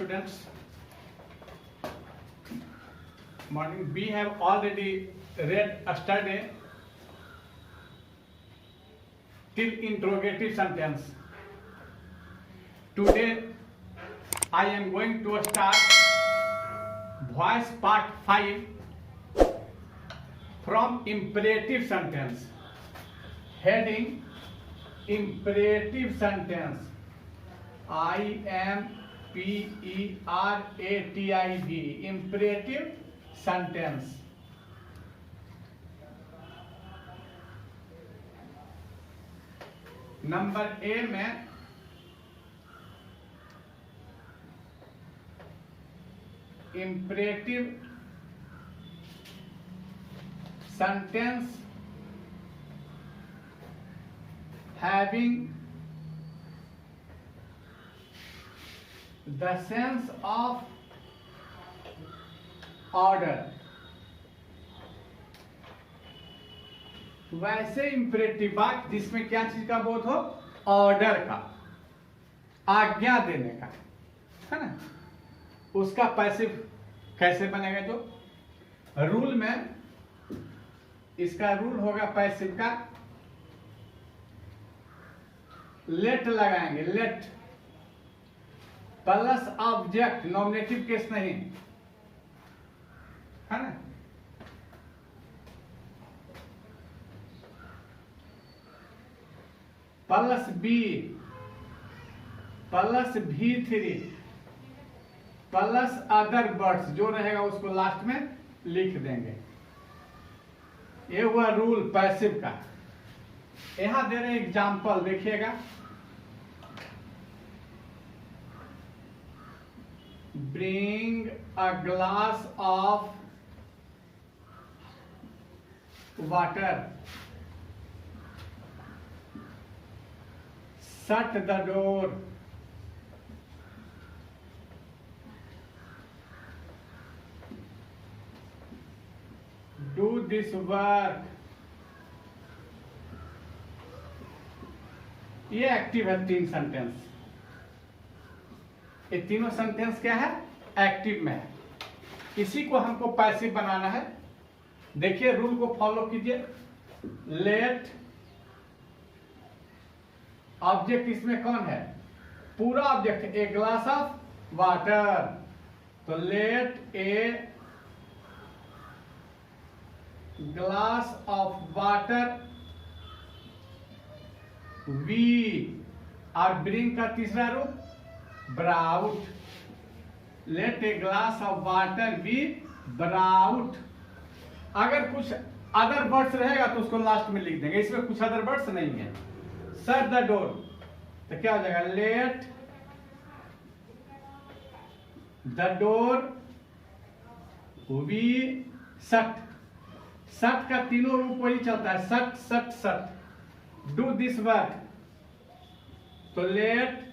students. Morning. We have already read yesterday till interrogative sentence. Today I am going to start voice part 5 from imperative sentence. Heading imperative sentence. IMPERATIV imperative sentence. Number A में imperative sentence having the sense of order. वैसे imperative वाक्य जिसमें क्या चीज का बोध हो? Order का, आज्ञा देने का, है ना। उसका पैसिव कैसे बनेगा? जो रूल में इसका रूल होगा पैसिव का, लेट लगाएंगे, let plus object, nominative case नहीं, है ना। Plus be plus V3 plus other words जो रहेगा उसको लास्ट में लिख देंगे। ये हुआ रूल पैसिव का। यहां दे रहे एग्जाम्पल, देखिएगा। Bring a glass of water. Shut the door. Do this work. ये एक्टिव है तीन सेंटेंस। ये तीनों सेंटेंस क्या है? एक्टिव में है। इसी को हमको पैसिव बनाना है। देखिए रूल को फॉलो कीजिए। लेट ऑब्जेक्ट इसमें कौन है? पूरा object, a glass of water. तो let a glass of water we, और ब्रिंग का तीसरा रूप brought. Let a glass of water be brought. अगर कुछ अदर वर्ड्स रहेगा तो उसको लास्ट में लिख देंगे। इसमें कुछ अदर वर्ड्स नहीं है। शट द डोर, तो क्या हो जाएगा? Let the door be shut. Shut का तीनों रूप वही चलता है, shut shut shut. Do this work, तो let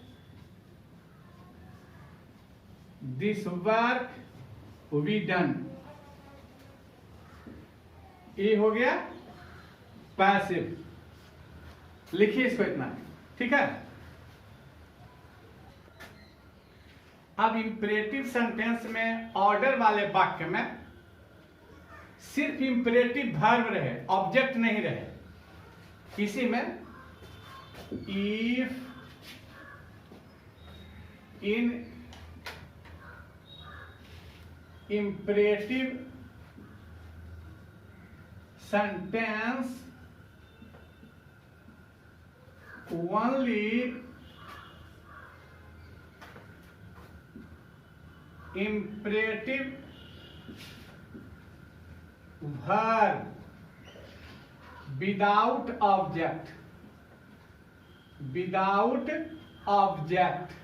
this work be done. ये हो गया पैसिव। लिखिए इसको इतना, ठीक है। अब इंपरेटिव सेंटेंस में ऑर्डर वाले वाक्य में सिर्फ इंपरेटिव वर्ब रहे, ऑब्जेक्ट नहीं रहे। इसी में if in imperative sentence only imperative verb without object, without object।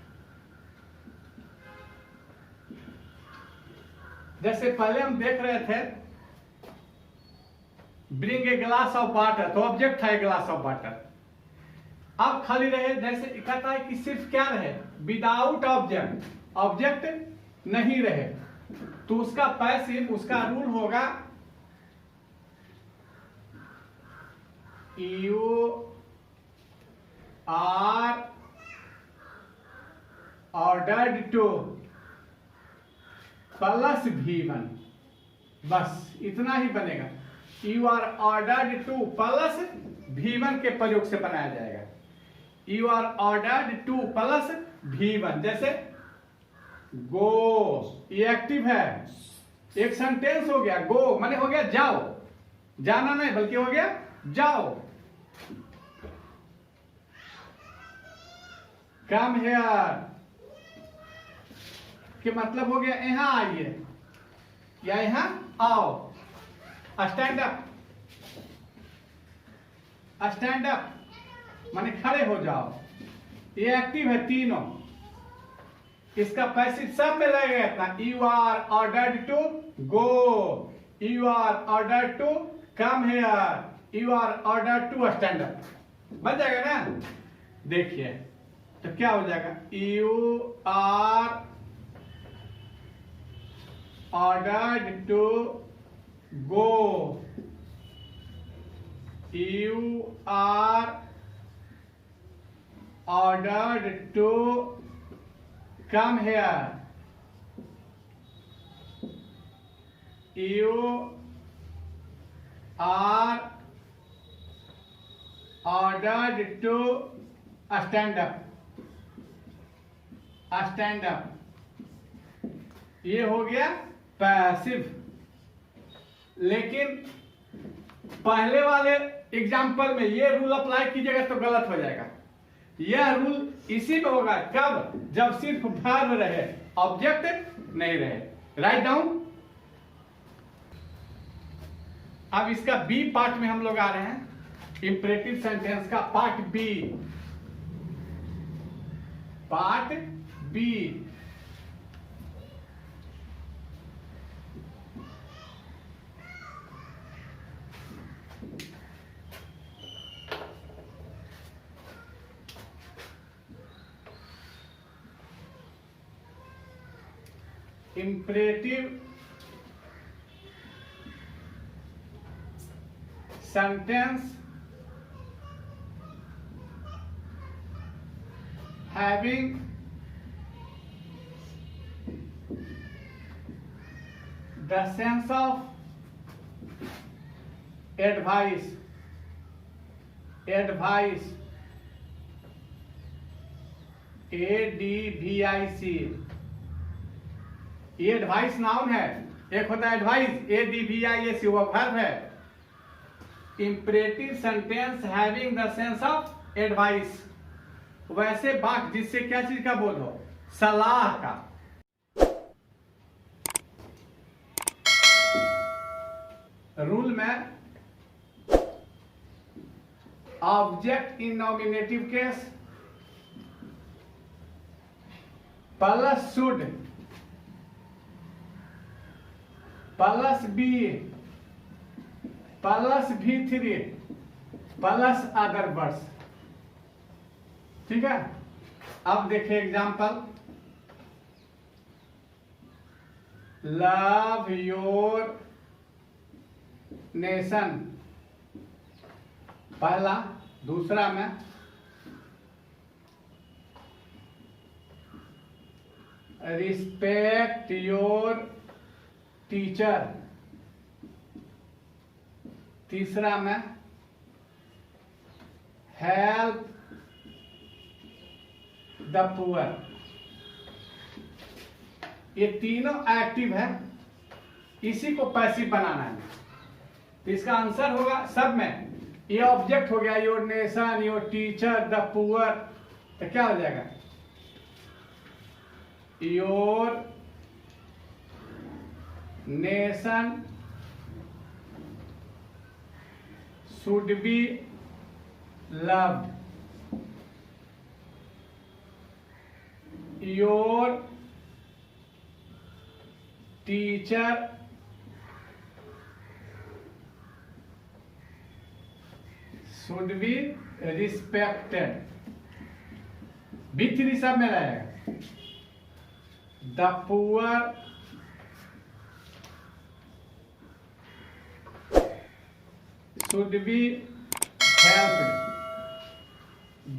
जैसे पहले हम देख रहे थे bring a glass of water, तो ऑब्जेक्ट था ए ग्लास ऑफ वाटर। अब खाली रहे, जैसे कहता है कि सिर्फ क्या रहे? विदाउट ऑब्जेक्ट, ऑब्जेक्ट नहीं रहे, तो उसका पैसिव, उसका रूल होगा you are ordered to plus V1, बस इतना ही बनेगा। You are ordered to plus V1 के प्रयोग से बनाया जाएगा। You are ordered to plus V1, जैसे गो, ये एक्टिव है, एक सेंटेंस हो गया। गो माने हो गया जाओ, जाना नहीं बल्कि हो गया जाओ। कम हेयर के मतलब हो गया यहां आइए या यहां आओ। स्टैंड अप, स्टैंड अप माने खड़े हो जाओ। ये एक्टिव है तीनों, इसका पैसिव सब में लगेगा इतना। You are ordered to go, you are ordered to come here, you are ordered to stand up, बन जाएगा ना। देखिए तो क्या हो जाएगा, you are ordered to go, you are ordered to come here, you are ordered to stand up, stand up। ये हो गया पैसिव। लेकिन पहले वाले एग्जाम्पल में ये रूल अप्लाई कीजिएगा तो गलत हो जाएगा। यह रूल इसी में होगा कब, जब सिर्फ वर्ब रहे, ऑब्जेक्ट नहीं रहे। Write down. अब इसका बी पार्ट में हम लोग आ रहे हैं, इंपरेटिव सेंटेंस का part B. Part B, imperative sentence having the sense of advice, advice, ADVIC। ये एडवाइस नाउन है, एक होता है एडवाइस, ADVIC वो वर्ब है। Imperative sentence having the sense of advice, वैसे वाक्य जिससे क्या चीज का बोध हो, सलाह का। रूल में object in nominative case plus should plus be plus V3 plus other words. ठीक है। अब देखिए एग्जांपल, लव योर नेशन पहला। दूसरा में रिस्पेक्ट योर टीचर। तीसरा में हेल्प द पुअर। ये तीनों एक्टिव है, इसी को पैसिव बनाना है। तो इसका आंसर होगा सब में, ये ऑब्जेक्ट हो गया your nation, your teacher, the poor. तो क्या हो जाएगा, your nation should be loved, your teacher should be respected। B3 सब में रहेगा। the poor should be helped,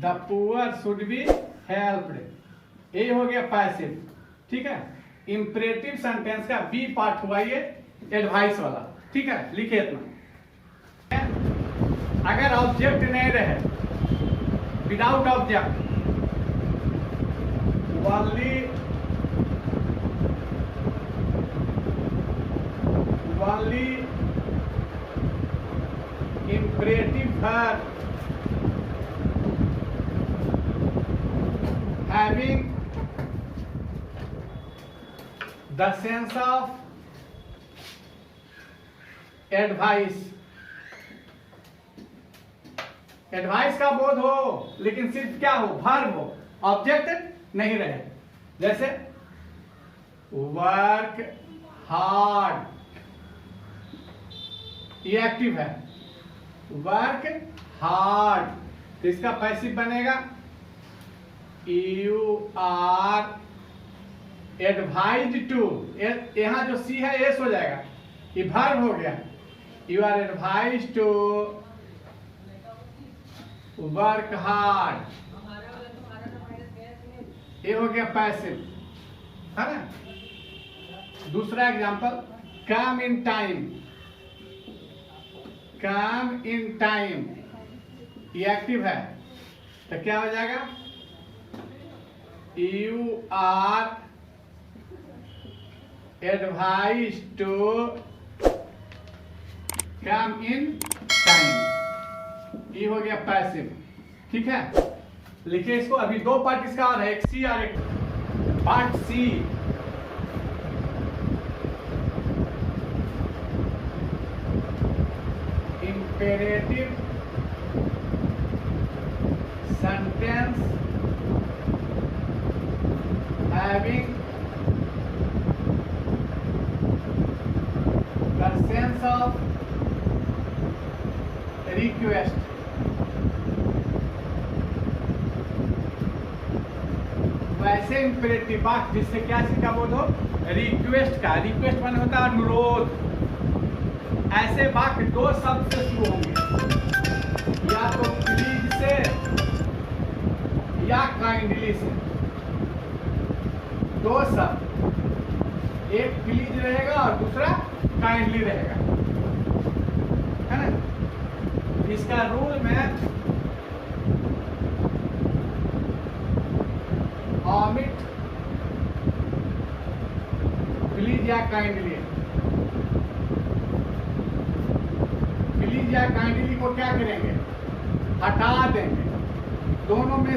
the poor should be helped। ये हो गया पैसिव। ठीक है। इंपरेटिव सेंटेंस का बी पार्ट हुआ ये एडवाइस वाला। ठीक है, लिखिए इतना। अगर ऑब्जेक्ट नहीं रहे, without object, only imperative verb having the sense of advice, advice का बोध हो, लेकिन सिर्फ क्या हो, वर्ब हो, ऑब्जेक्ट नहीं रहे। जैसे वर्क हार्ड, ये एक्टिव है, वर्क हार्ड, तो इसका पैसिव बनेगा यू आर एडवाइज्ड टू। यहां जो सी है एस हो जाएगा, ये वर्ब हो गया। You are advised to work hard, ये हो गया पैसिव, है ना। दूसरा example, come in time, come in time, ये एक्टिव है, तो क्या हो जाएगा, you are advise to come in time, ये हो गया पैसिव। ठीक है, लिखिए इसको। अभी दो पार्ट इसका और है, एक सी और एक part C. Imperative sentence having the sense of request, वैसे इंपेरेटिव वाक्य जिससे क्या सीखा बोध हो, रिक्वेस्ट का। रिक्वेस्ट माने होता है अनुरोध। ऐसे वाक्य दो शब्द से शुरू होंगे, या तो प्लीज से या काइंडली से। दो शब्द, एक प्लीज रहेगा और दूसरा काइंडली रहेगा, है ना। इसका रूल में ऑमिट प्लीज या काइंडली, प्लीज या काइंडली को क्या करेंगे, हटा देंगे। दोनों में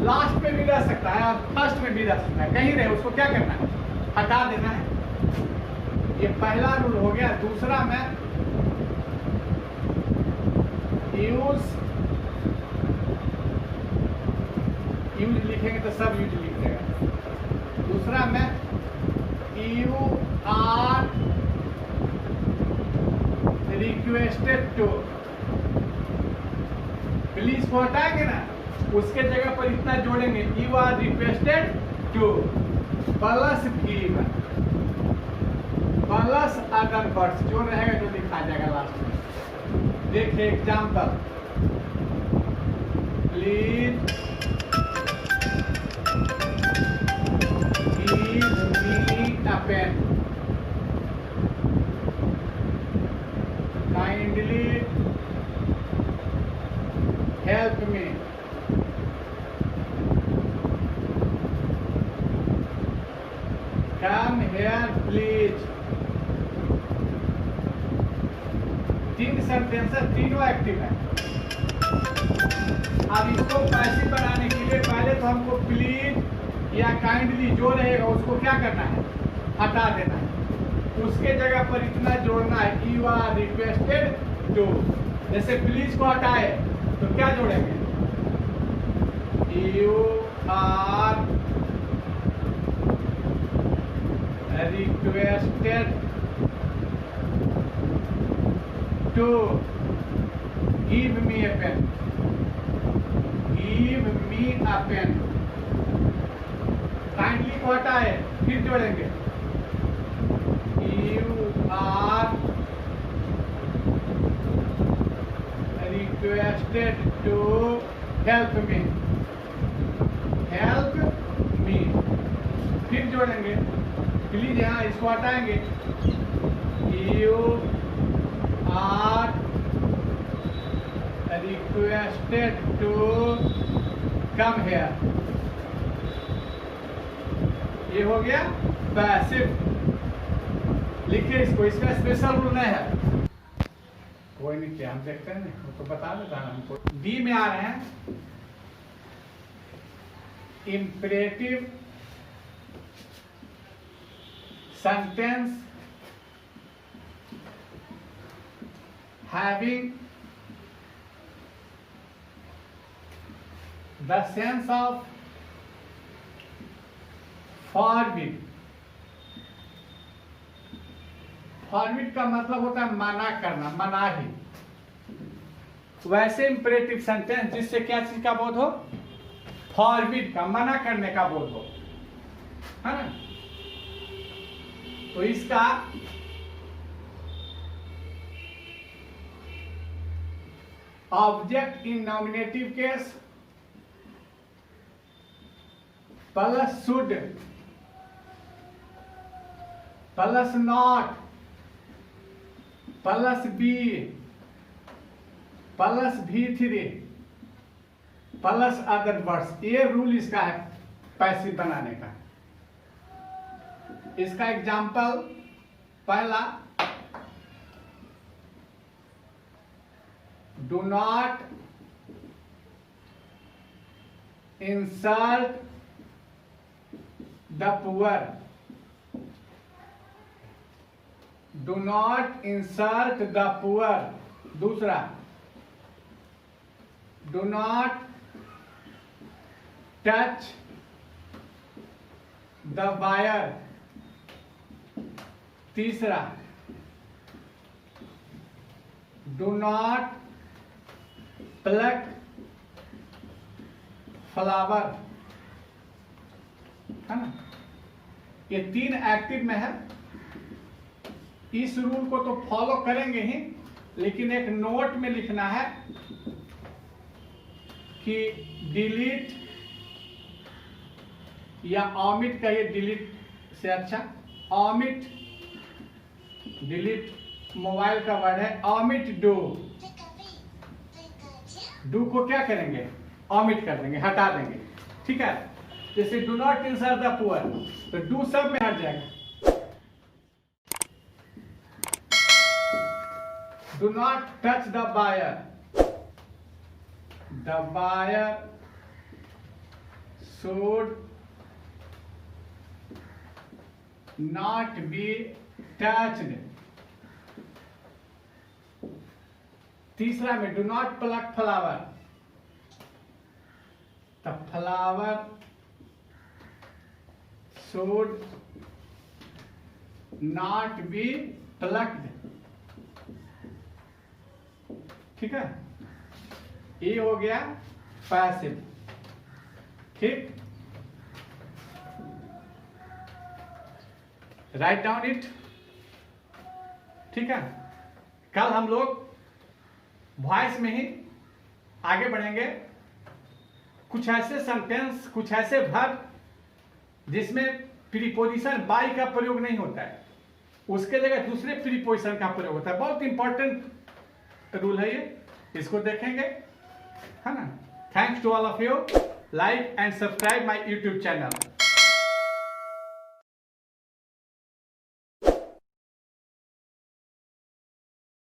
लास्ट में भी रह सकता है और फर्स्ट में भी रह सकता है, कहीं रहे उसको क्या करना है, हटा देना है। ये पहला रूल हो गया। दूसरा में यूज लिखेंगे तो सब यूज लिख देगा। दूसरा में you are requested to, please को हटाएंगे ना, उसके जगह पर इतना जोड़ेंगे, you are requested to plus given plus other words, जो रहेगा जो लिखा जाएगा लास्ट में। देखिए example, please give me a pen, kindly help me, come here please. तीन सेंटेंस है, तीनों एक्टिव है। अब इसको पैसिव बनाने के लिए पहले तो हमको प्लीज या काइंडली जो रहेगा उसको क्या करना है, हटा देना है। उसके जगह पर इतना जोड़ना है, यू आर रिक्वेस्टेड टू। जैसे प्लीज को हटाए तो क्या जोड़ेंगे, you are requested to give me a pen, give me a pen। Kindly को हटाए, फिर जोड़ेंगे you are requested to help me, help me, फिर जोड़ेंगे प्लीज यहाँ इसको हटाएंगे। You are requested to come here. ये हो गया पैसिव। लिखिए इसको, इसका स्पेशल रूल नहीं है। कोई नहीं, क्या हम देखते हैं ना, वो तो बता देता है हमको। डी में आ रहे हैं imperative sentence having the sense of forbid. Forbid का मतलब होता है मना करना, मनाही। वैसे इंपरेटिव सेंटेंस जिससे क्या चीज का बोध हो? फॉरबिड का, मना करने का बोध हो, है ना। तो इसका object in nominative case plus should plus not plus be plus V3 plus other words. ये रूल इसका है पैसिव बनाने का। इसका एग्जाम्पल पहला, do not insult the poor. Do not insult the poor. दूसरा, do not touch the wire. तीसरा, do not pluck flower, है ना। ये तीन एक्टिव में है। इस रूल को तो फॉलो करेंगे ही, लेकिन एक नोट में लिखना है कि डिलीट या ऑमिट का, ये डिलीट से अच्छा ऑमिट, डिलीट मोबाइल का वर्ड है। ऑमिट डू, डू को क्या करेंगे? ऑमिट कर देंगे, हटा देंगे, ठीक है। जैसे do not insult the poor, तो डू सब में हट जाएगा। Do not touch the wire, the wire should not be touched। तीसरा में do not pluck flower, the flower should not be plucked। ठीक है, ये हो गया पैसिव। ठीक, राइट डाउन इट। ठीक है, कल हम लोग वॉइस में ही आगे बढ़ेंगे। कुछ ऐसे सेंटेंस, कुछ ऐसे वर्ब जिसमें प्रीपोजिशन बाई का प्रयोग नहीं होता है, उसके जगह दूसरे प्रीपोजिशन का प्रयोग होता है। बहुत इंपॉर्टेंट रूल है ये, इसको देखेंगे, है ना। Thanks to all of you. Like and subscribe my YouTube channel.